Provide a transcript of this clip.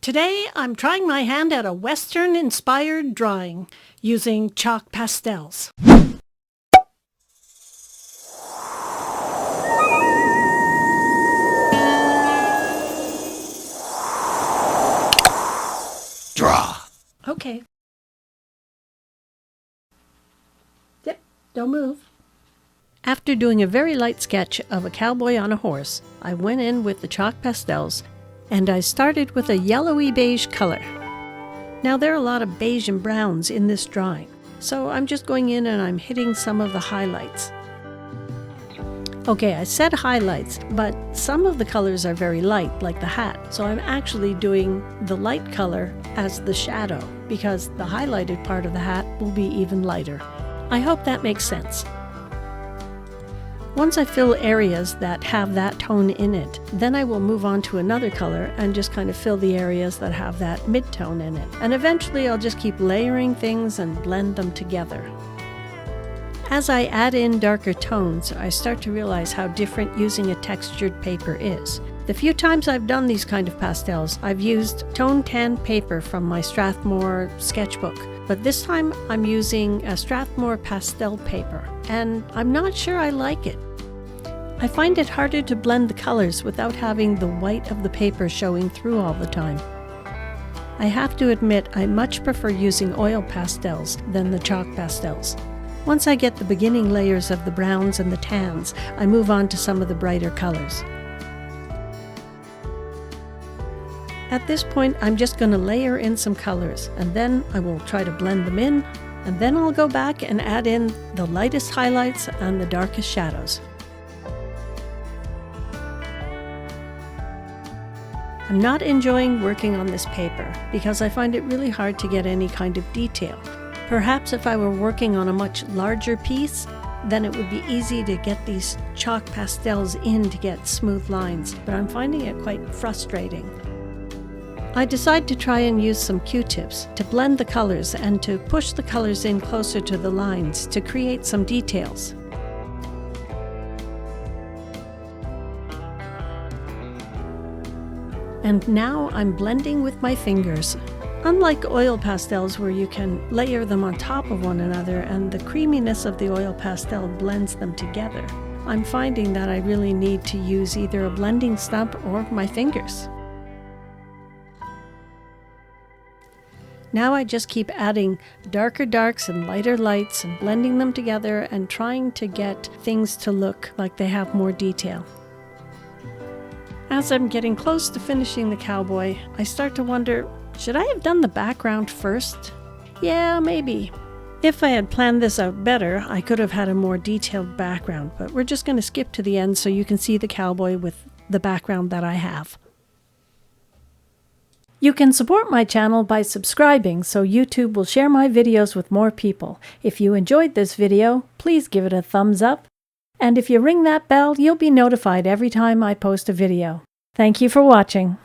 Today I'm trying my hand at a Western-inspired drawing using chalk pastels. Draw. Okay. Yep, don't move. After doing a very light sketch of a cowboy on a horse, I went in with the chalk pastels and I started with a yellowy beige color. Now there are a lot of beige and browns in this drawing, so I'm just going in and I'm hitting some of the highlights. Okay, I said highlights, but some of the colors are very light, like the hat, so I'm actually doing the light color as the shadow, because the highlighted part of the hat will be even lighter. I hope that makes sense. Once I fill areas that have that tone in it, then I will move on to another color and just kind of fill the areas that have that mid-tone in it. And eventually I'll just keep layering things and blend them together. As I add in darker tones, I start to realize how different using a textured paper is. The few times I've done these kind of pastels, I've used tone tan paper from my Strathmore sketchbook. But this time I'm using a Strathmore pastel paper, and I'm not sure I like it. I find it harder to blend the colors without having the white of the paper showing through all the time. I have to admit I much prefer using oil pastels than the chalk pastels. Once I get the beginning layers of the browns and the tans, I move on to some of the brighter colors. At this point, I'm just going to layer in some colors, and then I will try to blend them in, and then I'll go back and add in the lightest highlights and the darkest shadows. I'm not enjoying working on this paper because I find it really hard to get any kind of detail. Perhaps if I were working on a much larger piece, then it would be easy to get these chalk pastels in to get smooth lines, but I'm finding it quite frustrating. I decide to try and use some Q-tips to blend the colors and to push the colors in closer to the lines to create some details. And now I'm blending with my fingers. Unlike oil pastels where you can layer them on top of one another and the creaminess of the oil pastel blends them together, I'm finding that I really need to use either a blending stump or my fingers. Now I just keep adding darker darks and lighter lights and blending them together and trying to get things to look like they have more detail. As I'm getting close to finishing the cowboy, I start to wonder, should I have done the background first? Yeah, maybe. If I had planned this out better, I could have had a more detailed background, but we're just going to skip to the end so you can see the cowboy with the background that I have. You can support my channel by subscribing so YouTube will share my videos with more people. If you enjoyed this video, please give it a thumbs up. And if you ring that bell, you'll be notified every time I post a video. Thank you for watching.